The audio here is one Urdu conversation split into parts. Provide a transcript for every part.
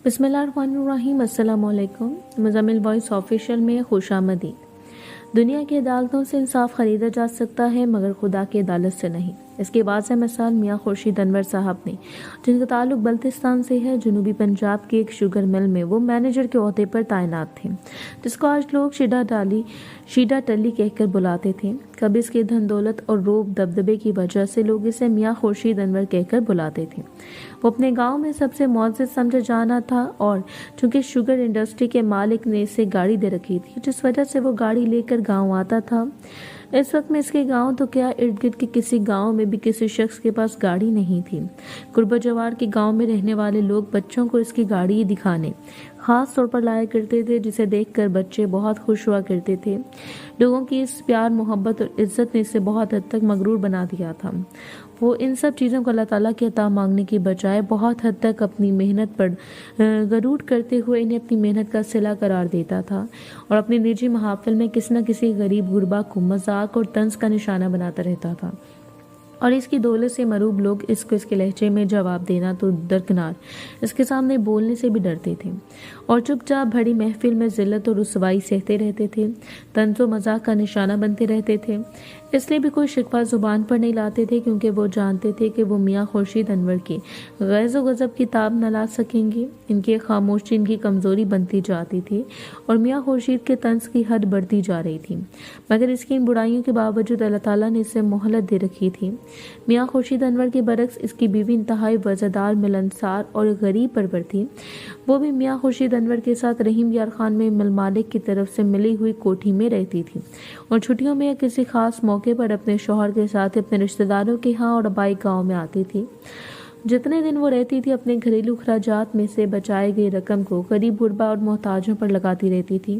بسم اللہ الرحمن الرحیم۔ السلام علیکم۔ مزمل وائس آفیشیل میں خوش آمدید۔ دنیا کی عدالتوں سے انصاف خریدا جا سکتا ہے مگر خدا کی عدالت سے نہیں۔ اس کی واضح مثال میاں خورشید انور صاحب نے، جن کا تعلق بلتستان سے ہے۔ جنوبی پنجاب کے ایک شوگر مل میں وہ مینیجر کے عہدے پر تعینات تھے، جس کو آج لوگ شیڈا ٹلی کہہ کر بلاتے تھے۔ کبھی اس کی دھن دولت اور روب دبدبے کی وجہ سے لوگ اسے میاں خورشید انور کہہ کر بلاتے تھے۔ وہ اپنے گاؤں میں سب سے معزز سمجھا جانا تھا، اور چونکہ شوگر انڈسٹری کے مالک نے اسے گاڑی دے رکھی تھی، جس وجہ سے وہ گاڑی لے کر گاؤں آتا تھا۔ اس وقت میں اس کے گاؤں تو کیا، ارد گرد کے کسی گاؤں میں بھی کسی شخص کے پاس گاڑی نہیں تھی۔ قرب و جوار کے گاؤں میں رہنے والے لوگ بچوں کو اس کی گاڑی دکھانے خاص طور پر لایا کرتے تھے، جسے دیکھ کر بچے بہت خوش ہوا کرتے تھے۔ لوگوں کی اس پیار، محبت اور عزت نے اسے بہت حد تک مغرور بنا دیا تھا۔ وہ ان سب چیزوں کو اللہ تعالیٰ کی عطا مانگنے کی بجائے بہت حد تک اپنی محنت پر غرور کرتے ہوئے انہیں اپنی محنت کا صلہ قرار دیتا تھا، اور اپنی نجی محافل میں کسی نہ کسی غریب غربا کو مذاق اور طنز کا نشانہ بناتا رہتا تھا، اور اس کی دولت سے مروب لوگ اس کے لہجے میں جواب دینا تو درکنار، اس کے سامنے بولنے سے بھی ڈرتے تھے، اور چپ چاپ بڑی محفل میں ذلت اور رسوائی سہتے رہتے تھے، طنز و مذاق کا نشانہ بنتے رہتے تھے۔ اس لیے بھی کوئی شکوہ زبان پر نہیں لاتے تھے، کیونکہ وہ جانتے تھے کہ وہ میاں خورشید انور کی غیظ و غضب کی تاب نہ لا سکیں گے۔ ان کی خاموشی ان کی کمزوری بنتی جاتی تھی، اور میاں خورشید کے طنز کی حد بڑھتی جا رہی تھی، مگر اس کی ان برائیوں کے باوجود اللہ تعالیٰ نے اسے مہلت دے رکھی تھی۔ میاں خورشید انور کے برعکس اس کی بیوی انتہائی وزادار، ملنسار اور غریب پرور تھی۔ وہ بھی میاں خورشید انور کے ساتھ رحیم یار خان میں مل مالک کی طرف سے ملی ہوئی کوٹھی میں رہتی تھی، اور چھٹیوں میں یا کسی خاص موقع پر اپنے شوہر کے ساتھ اپنے رشتہ داروں کے ہاں اور آبائی گاؤں میں آتی تھی۔ جتنے دن وہ رہتی تھی، اپنے گھریلو اخراجات میں سے بچائے گئے رقم کو غریب غربا اور محتاجوں پر لگاتی رہتی تھی۔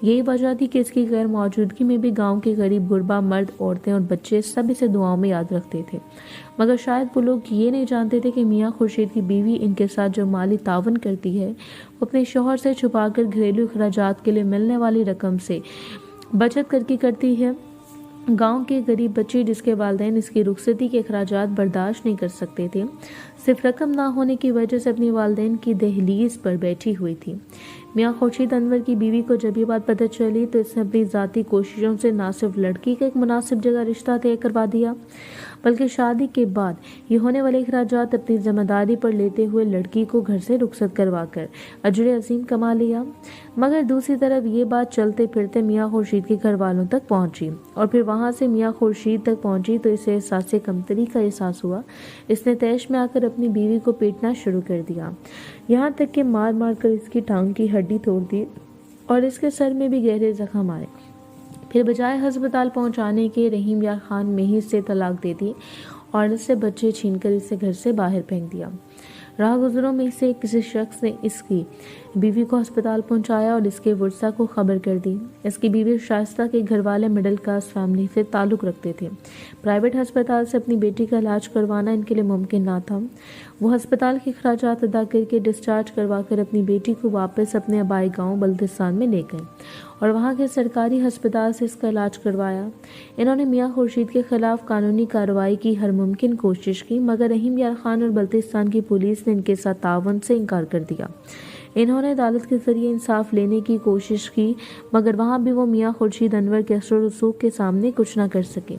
یہی وجہ تھی کہ اس کی غیر موجودگی میں بھی گاؤں کے غریب غربا، مرد، عورتیں اور بچے سب اسے دعاؤں میں یاد رکھتے تھے، مگر شاید وہ لوگ یہ نہیں جانتے تھے کہ میاں خورشید کی بیوی ان کے ساتھ جو مالی تعاون کرتی ہے، وہ اپنے شوہر سے چھپا کر گھریلو اخراجات کے لیے ملنے والی رقم سے بچت کر کے کرتی ہے۔ گاؤں کے غریب بچے، جس کے والدین اس کی رخصتی کے اخراجات برداشت نہیں کر سکتے تھے، صرف رقم نہ ہونے کی وجہ سے اپنی والدین کی دہلیز پر بیٹھی ہوئی تھی۔ میاں خورشید انور کی بیوی کو جب یہ بات پتہ چلی تو اس نے اپنی ذاتی کوششوں سے نہ صرف لڑکی کا ایک مناسب جگہ رشتہ طے کروا دیا، بلکہ شادی کے بعد یہ ہونے والے اخراجات اپنی ذمہ داری پر لیتے ہوئے لڑکی کو گھر سے رخصت کروا کر اجر عظیم کما لیا۔ مگر دوسری طرف یہ بات چلتے پھرتے میاں خورشید کے گھر والوں تک پہنچی، اور پھر وہاں سے میاں خورشید تک پہنچی تو اسے احساس کمتری کا احساس ہوا۔ اس نے طیش میں آ کر اپنی بیوی کو پیٹنا شروع کر دیا، یہاں تک کہ مار مار کر اس کی ٹانگ کی ہڈی توڑ دی اور اس کے سر میں بھی گہرے زخم آئے۔ پھر بجائے ہسپتال پہنچانے کے رحیم یار خان میں ہی سے طلاق دے دی اور اس سے بچے چھین کر اسے گھر سے باہر پھینک دیا۔ راہ گزروں میں سے کسی شخص نے اس کی بیوی کو ہسپتال پہنچایا اور اس کے ورثاء کو خبر کر دی۔ اس کی بیوی شائستہ کے گھر والے مڈل کلاس فیملی سے تعلق رکھتے تھے۔ پرائیویٹ ہسپتال سے اپنی بیٹی کا علاج کروانا ان کے لیے ممکن نہ تھا۔ وہ ہسپتال کے اخراجات ادا کر کے ڈسچارج کروا کر اپنی بیٹی کو واپس اپنے آبائی گاؤں بلتستان میں لے گئے اور وہاں کے سرکاری ہسپتال سے اس کا علاج کروایا۔ انہوں نے میاں خورشید کے خلاف قانونی کارروائی کی ہر ممکن کوشش کی، مگر رحیم یار خان اور بلتستان کی پولیس نے ان کے ساتھ تعاون سے انکار کر دیا۔ انہوں نے عدالت کے ذریعے انصاف لینے کی کوشش کی، مگر وہاں بھی وہ میاں خورشید انور کے اثر و رسوخ کے سامنے کچھ نہ کر سکے،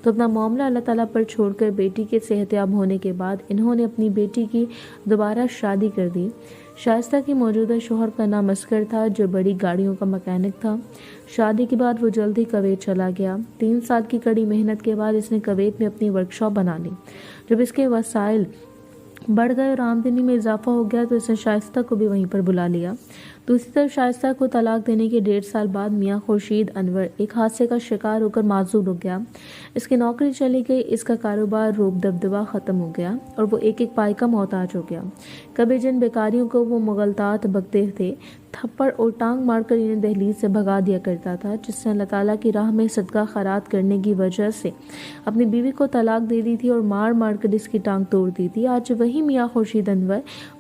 تو اپنا معاملہ اللہ تعالیٰ پر چھوڑ کر بیٹی کے صحتیاب ہونے کے بعد انہوں نے اپنی بیٹی کی دوبارہ شادی کر دی۔ شائستہ کی موجودہ شوہر کا نام اسکر تھا، جو بڑی گاڑیوں کا مکینک تھا۔ شادی کے بعد وہ جلد ہی کویت چلا گیا۔ 3 سال کی کڑی محنت کے بعد اس نے کویت میں اپنی ورکشاپ بنا لی۔ جب اس کے وسائل بڑھ گئے اور آمدنی میں اضافہ ہو گیا تو اس نے شائستہ کو بھی وہیں پر بلا لیا۔ دوسری طرف شائستہ کو طلاق دینے کے 1.5 سال بعد میاں خورشید انور ایک حادثے کا شکار ہو کر معذور ہو گیا۔ اس کی نوکری چلی گئی، اس کا کاروبار روب دبدبا ختم ہو گیا اور وہ ایک پائی کا محتاج ہو گیا۔ کبھی جن بیکاریوں کو وہ مغالطات بکتے تھے، تھپڑ اور ٹانگ مار کر انہیں دہلیز سے بھگا دیا کرتا تھا، جس سے اللہ تعالیٰ کی راہ میں صدقہ خیرات کرنے کی وجہ سے اپنی بیوی کو طلاق دے دی تھی اور مار مار کر اس کی ٹانگ توڑ دی تھی۔ آج وہی میاں خورشید انور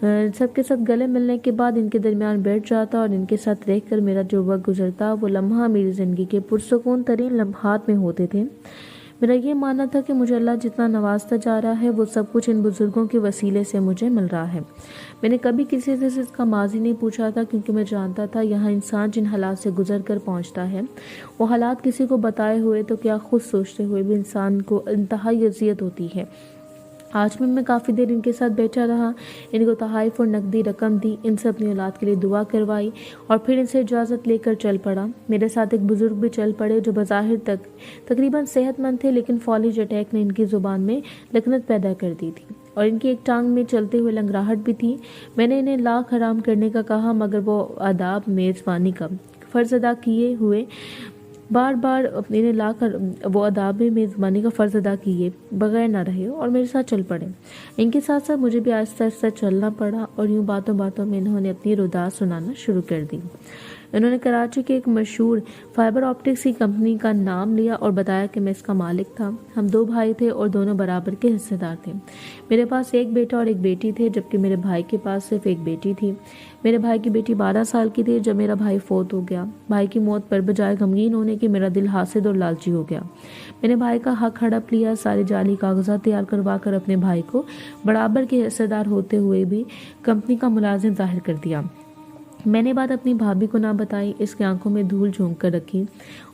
سب کے ساتھ گلے ملنے کے بعد ان کے درمیان بیٹھ جاتا اور ان کے ساتھ رہ کر میرا جو وقت گزرتا وہ لمحہ میری زندگی کے پرسکون ترین لمحات میں ہوتے تھے۔ میرا یہ ماننا تھا کہ مجھے اللہ جتنا نوازتا جا رہا ہے وہ سب کچھ ان بزرگوں کے وسیلے سے مجھے مل رہا ہے۔ میں نے کبھی کسی سے اس کا ماضی نہیں پوچھا تھا، کیونکہ میں جانتا تھا یہاں انسان جن حالات سے گزر کر پہنچتا ہے وہ حالات کسی کو بتائے ہوئے تو کیا خود سوچتے ہوئے بھی انسان کو انتہائی اذیت ہوتی ہے۔ آج میں کافی دیر ان کے ساتھ بیٹھا رہا، ان کو تحائف اور نقدی رقم دی، ان سے اپنی اولاد کے لیے دعا کروائی اور پھر ان سے اجازت لے کر چل پڑا۔ میرے ساتھ ایک بزرگ بھی چل پڑے جو بظاہر تقریباً صحت مند تھے، لیکن فالج اٹیک نے ان کی زبان میں لکنت پیدا کر دی تھی اور ان کی ایک ٹانگ میں چلتے ہوئے لنگراہٹ بھی تھی۔ میں نے انہیں لاکھ حرام کرنے کا کہا، مگر وہ آداب میزبانی کا فرض ادا کیے ہوئے بار انہیں لا کر وہ آداب میزبانی کا فرض ادا کیے بغیر نہ رہے اور میرے ساتھ چل پڑے۔ ان کے ساتھ ساتھ مجھے بھی آہستہ آہستہ چلنا پڑا اور یوں باتوں میں انہوں نے اپنی ردا سنانا شروع کر دی۔ انہوں نے کراچی کے ایک مشہور فائبر آپٹکس کی کمپنی کا نام لیا اور بتایا کہ میں اس کا مالک تھا۔ ہم 2 بھائی تھے اور دونوں برابر کے حصے دار تھے۔ میرے پاس ایک بیٹا اور ایک بیٹی تھے، جبکہ میرے بھائی کے پاس صرف ایک بیٹی تھی۔ میرے بھائی کی بیٹی 12 سال کی تھی جب میرا بھائی فوت ہو گیا۔ بھائی کی موت پر بجائے غمگین ہونے کے میرا دل حاسد اور لالچی ہو گیا۔ میں نے بھائی کا حق ہڑپ لیا، سارے جعلی کاغذات تیار کروا کر اپنے بھائی کو برابر کے حصے دار ہوتے ہوئے بھی کمپنی کا ملازم ظاہر کر دیا۔ میں نے بات اپنی بھابھی کو نہ بتائی، اس کی آنکھوں میں دھول جھونک کر رکھی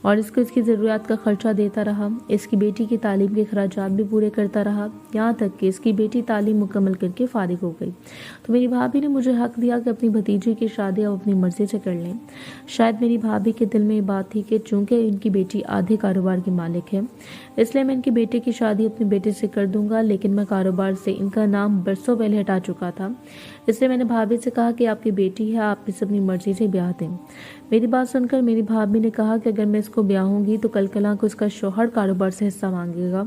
اور اس کو اس کی ضروریات کا خرچہ دیتا رہا۔ اس کی بیٹی کی تعلیم کے اخراجات بھی پورے کرتا رہا، یہاں تک کہ اس کی بیٹی تعلیم مکمل کر کے فارغ ہو گئی تو میری بھابھی نے مجھے حق دیا کہ اپنی بھتیجی کی شادی اب اپنی مرضی سے کر لیں۔ شاید میری بھابھی کے دل میں یہ بات تھی کہ چونکہ ان کی بیٹی آدھے کاروبار کی مالک ہے، اس لیے میں ان کی بیٹے کی شادی اپنے بیٹے سے کر دوں گا، لیکن میں کاروبار سے ان کا نام برسوں پہلے ہٹا چکا تھا، اس لیے میں نے بھابھی سے کہا کہ آپ کی بیٹی ہے، آپ اسے اپنی مرضی سے بیاہ دیں۔ میری بات سن کر میری بھابھی نے کہا کہ اگر میں اس کو بیاہوں گی تو کل کلاں کو اس کا شوہر کاروبار سے حصہ مانگے گا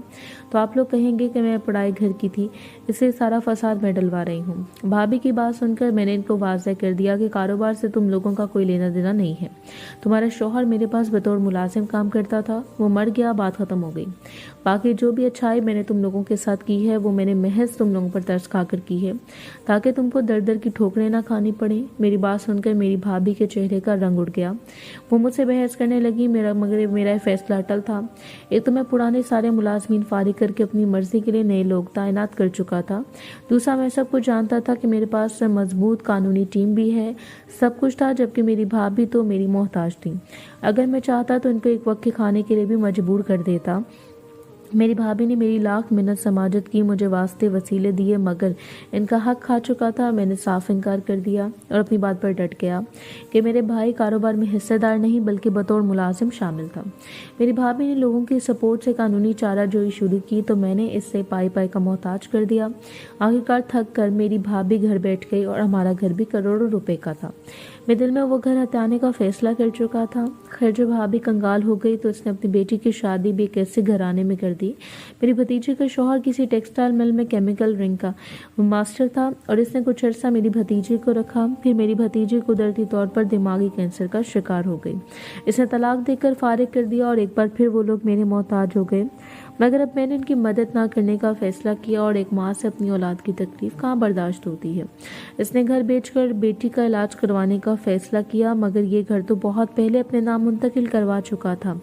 تو آپ لوگ کہیں گے کہ میں پڑائے گھر کی تھی، اس لیے سارا فساد میں ڈلوا رہی ہوں۔ بھابھی کی بات سن کر میں نے ان کو واضح کر دیا کہ کاروبار سے تم لوگوں کا کوئی لینا دینا نہیں ہے، تمہارا شوہر میرے پاس بطور ملازم کام کرتا تھا، وہ مر گیا، بات ختم ہو گئی۔ باقی جو بھی اچھائی میں نے تم لوگوں کے ساتھ کی ہے وہ میں نے محض تم لوگوں پر ترس کھا کر کی ہے تاکہ تم کو در در کی ٹھوکریں نہ کھانی پڑیں۔ میری بات سن کر میری بھابھی کے چہرے کا رنگ اڑ گیا، وہ مجھ سے بحث کرنے لگی، مگر میرا فیصلہ اٹل تھا۔ ایک تو میں پرانے سارے ملازمین فارغ کر کے اپنی مرضی کے لیے نئے لوگ تعینات کر چکا تھا، دوسرا میں سب کچھ جانتا تھا کہ میرے پاس مضبوط قانونی ٹیم بھی ہے، سب کچھ تھا، جبکہ میری بھابھی تو میری محتاج تھی۔ اگر میں چاہتا تو ان کو ایک وقت کے کھانے کے لیے بھی مجبور کر دیتا۔ میری بھابھی نے میری لاکھ منت سماجت کی، مجھے واسطے وسیلے دیے، مگر ان کا حق کھا چکا تھا۔ میں نے صاف انکار کر دیا اور اپنی بات پر ڈٹ گیا کہ میرے بھائی کاروبار میں حصہ دار نہیں بلکہ بطور ملازم شامل تھا۔ میری بھابھی نے لوگوں کی سپورٹ سے قانونی چارہ جوئی شروع کی تو میں نے اس سے پائی کا محتاج کر دیا۔ آخرکار تھک کر میری بھابھی گھر بیٹھ گئی اور ہمارا گھر بھی کروڑوں روپے کا تھا۔ میں دل میں وہ گھر ہتھیانے کا فیصلہ کر چکا تھا۔ خیر جب بھابھی کنگال ہو گئی تو اس نے اپنی بیٹی کی شادی بھی ایک ایسے گھرانے میں کر دی۔ میری بھتیجی کا شوہر کسی ٹیکسٹائل مل میں کیمیکل رنگ کا ماسٹر تھا اور اس نے کچھ عرصہ میری بھتیجی کو رکھا، پھر میری بھتیجی قدرتی طور پر دماغی کینسر کا شکار ہو گئی۔ اس نے طلاق دے کر فارغ کر دیا اور ایک بار پھر وہ لوگ میرے محتاج ہو گئے، مگر اب میں نے ان کی مدد نہ کرنے کا فیصلہ کیا اور ایک ماں سے اپنی اولاد کی تکلیف کہاں برداشت ہوتی ہے۔ اس نے گھر بیچ کر بیٹی کا علاج کروانے کا فیصلہ کیا، مگر یہ گھر تو بہت پہلے اپنے نام منتقل کروا چکا تھا۔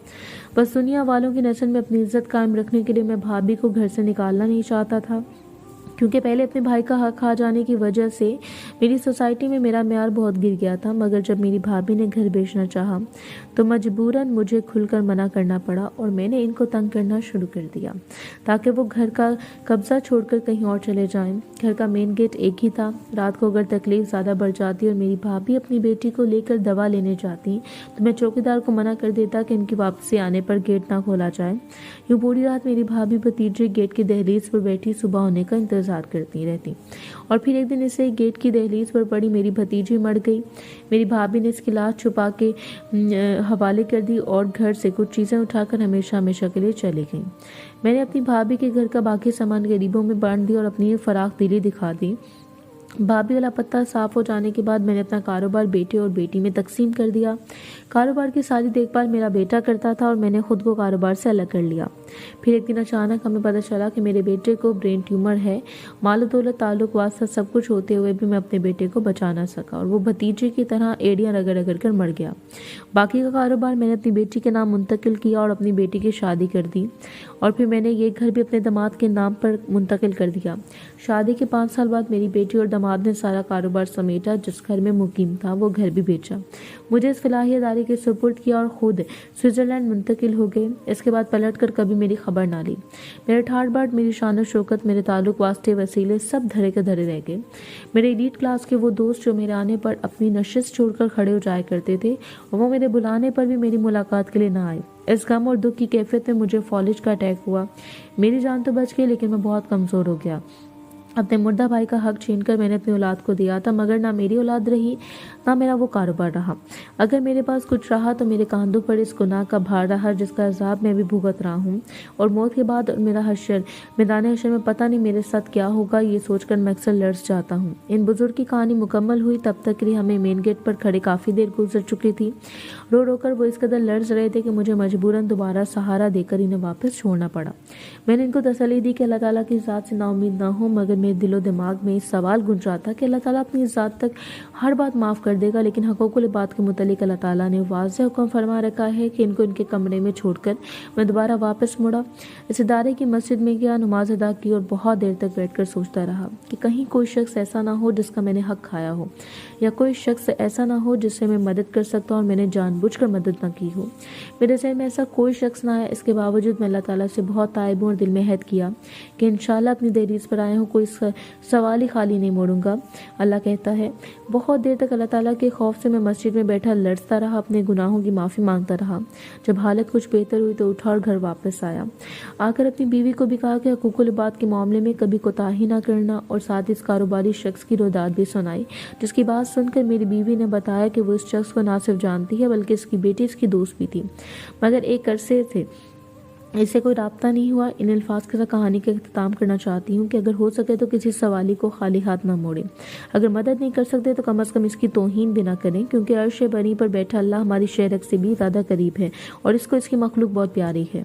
بس دنیا والوں کی نظر میں اپنی عزت قائم رکھنے کے لیے میں بھابھی کو گھر سے نکالنا نہیں چاہتا تھا، کیونکہ پہلے اپنے بھائی کا حق کھا جانے کی وجہ سے میری سوسائٹی میں میرا معیار بہت گر گیا تھا۔ مگر جب میری بھابھی نے گھر بیچنا چاہا تو مجبوراً مجھے کھل کر منع کرنا پڑا اور میں نے ان کو تنگ کرنا شروع کر دیا تاکہ وہ گھر کا قبضہ چھوڑ کر کہیں اور چلے جائیں۔ گھر کا مین گیٹ ایک ہی تھا، رات کو اگر تکلیف زیادہ بڑھ جاتی اور میری بھابھی اپنی بیٹی کو لے کر دوا لینے جاتی تو میں چوکیدار کو منع کر دیتا کہ ان کی واپسی آنے پر گیٹ نہ کھولا جائے۔ یوں پوری رات میری بھابھی بھتیجے گیٹ کی دہلیز پر بیٹھی صبح ہونے کا انتظار کرتی رہتی اور پھر ایک دن اسے گیٹ کی دہلیز پر پڑی میری بھتیجی مر گئی۔ میری بھابھی نے اس کی لاش چھپا کے حوالے کر دی اور گھر سے کچھ چیزیں اٹھا کر ہمیشہ کے لیے چلی گئی۔ میں نے اپنی بھابھی کے گھر کا باقی سامان غریبوں میں بانٹ دیا اور اپنی فراخ دلی دکھا دی۔ بھابھی والا پتہ صاف ہو جانے کے بعد میں نے اپنا کاروبار بیٹے اور بیٹی میں تقسیم کر دیا۔ کاروبار کی ساری دیکھ بھال میرا بیٹا کرتا تھا اور میں نے خود کو کاروبار سے الگ کر لیا۔ پھر ایک دن اچانک ہمیں پتہ چلا کہ میرے بیٹے کو برین ٹیومر ہے۔ مال و دولت، تعلق واسطہ سب کچھ ہوتے ہوئے بھی میں اپنے بیٹے کو بچا نہ سکا اور وہ بھتیجے کی طرح ایڑیاں رگڑ رگڑ کر مر گیا۔ باقی کا کاروبار میں نے اپنی بیٹی کے نام منتقل کیا اور اپنی بیٹی کی شادی کر دی، اور پھر میں نے یہ گھر بھی اپنے داماد کے نام پر منتقل کر دیا۔ شادی کے 5 سال بعد میری بیٹی اور داماد نے سارا کاروبار سمیٹا، جس گھر میں مقیم تھا وہ گھر بھی بیچا، مجھے اس فلاحی ادارے کے سپرد کیا اور خود سوئٹزرلینڈ منتقل ہو گئے۔ اس کے بعد پلٹ کر کبھی میری خبر نہ لی۔ میرے ٹھاٹ باٹ، میری شان و شوکت، میرے تعلق واسطے وسیلے سب دھرے کے دھرے رہ گئے۔ میرے ایلیٹ کلاس کے وہ دوست جو میرے آنے پر اپنی نشست چھوڑ کر کھڑے ہو جایا کرتے تھے، اور وہ میرے بلانے پر بھی میری ملاقات کے لیے نہ آئے۔ اس غم اور دکھ کی کیفیت میں مجھے فالج کا اٹیک ہوا۔ میری جان تو بچ گئی، لیکن میں بہت کمزور ہو گیا۔ اپنے مردہ بھائی کا حق چھین کر میں نے اپنی اولاد کو دیا تھا، مگر نہ میری اولاد رہی نہ میرا وہ کاروبار رہا۔ اگر میرے پاس کچھ رہا تو میرے کاندھوں پر اس گناہ کا بھار رہا جس کا عذاب میں بھی بھگت رہا ہوں، اور موت کے بعد میرا حشر، میدان حشر میں پتہ نہیں میرے ساتھ کیا ہوگا، یہ سوچ کر میں اکثر لرز جاتا ہوں۔ ان بزرگ کی کہانی مکمل ہوئی تب تک کے لیے ہمیں مین گیٹ پر کھڑے کافی دیر گزر چکی تھی۔ رو رو کر وہ اس قدر لرز رہے تھے کہ مجھے مجبوراً دوبارہ سہارا دے کر انہیں واپس چھوڑنا پڑا۔ میں نے ان کو تسلی دی کہ اللہ تعالیٰ کی ذات سے نا امید نہ ہو، مگر میرے دل و دماغ میں اس سوال گونج رہا تھا کہ اللہ تعالیٰ اپنی ذات تک ہر بات معاف کر دے گا، لیکن حقوق العباد کے متعلق اللہ تعالیٰ نے واضح حکم فرما رکھا ہے کہ ان کو ان کے کمرے میں چھوڑ کر میں دوبارہ واپس مڑا۔ اس ادارے کی مسجد میں گیا، نماز ادا کی اور بہت دیر تک بیٹھ کر سوچتا رہا کہ کہیں کوئی شخص ایسا نہ ہو جس کا میں نے حق کھایا ہو، یا کوئی شخص ایسا نہ ہو جس سے میں مدد کر سکتا ہوں اور میں نے جان بوجھ کر مدد نہ کی ہو۔ میرے ذہن میں ایسا کوئی شخص نہ ہے۔ اس کے باوجود میں اللہ تعالیٰ سے بہت تائب ہوں اور دل میں عہد کیا کہ انشاءاللہ اپنی دہلیز پر آیا ہوں کوئی سوال ہی خالی نہیں موڑوں گا۔ اللہ کہتا ہے، بہت دیر تک اللہ تعالیٰ کے خوف سے میں مسجد میں بیٹھا لڑتا رہا، اپنے گناہوں کی معافی مانگتا رہا۔ جب حالت کچھ بہتر ہوئی تو اٹھا اور گھر واپس آیا۔ آ کر اپنی بیوی کو بھی کہا کہ حقوق العباد کے معاملے میں کبھی کوتاہی نہ کرنا، اور ساتھ اس کاروباری شخص کی رویداد بھی سنائی، جس کی بات سن کر میری بیوی نے بتایا کہ وہ اس شخص کو نہ صرف جانتی ہے بلکہ اس کی بیٹی اس کی دوست بھی تھی، مگر ایک عرصے سے اس سے کوئی رابطہ نہیں ہوا۔ ان الفاظ کے ساتھ کہانی کا اختتام کرنا چاہتی ہوں کہ اگر ہو سکے تو کسی سوالی کو خالی ہاتھ نہ موڑیں۔ اگر مدد نہیں کر سکتے تو کم از کم اس کی توہین بھی نہ کریں، کیونکہ عرش بری پر بیٹھا اللہ ہماری شہرک سے بھی زیادہ قریب ہے، اور اس کو اس کی مخلوق بہت پیاری ہے۔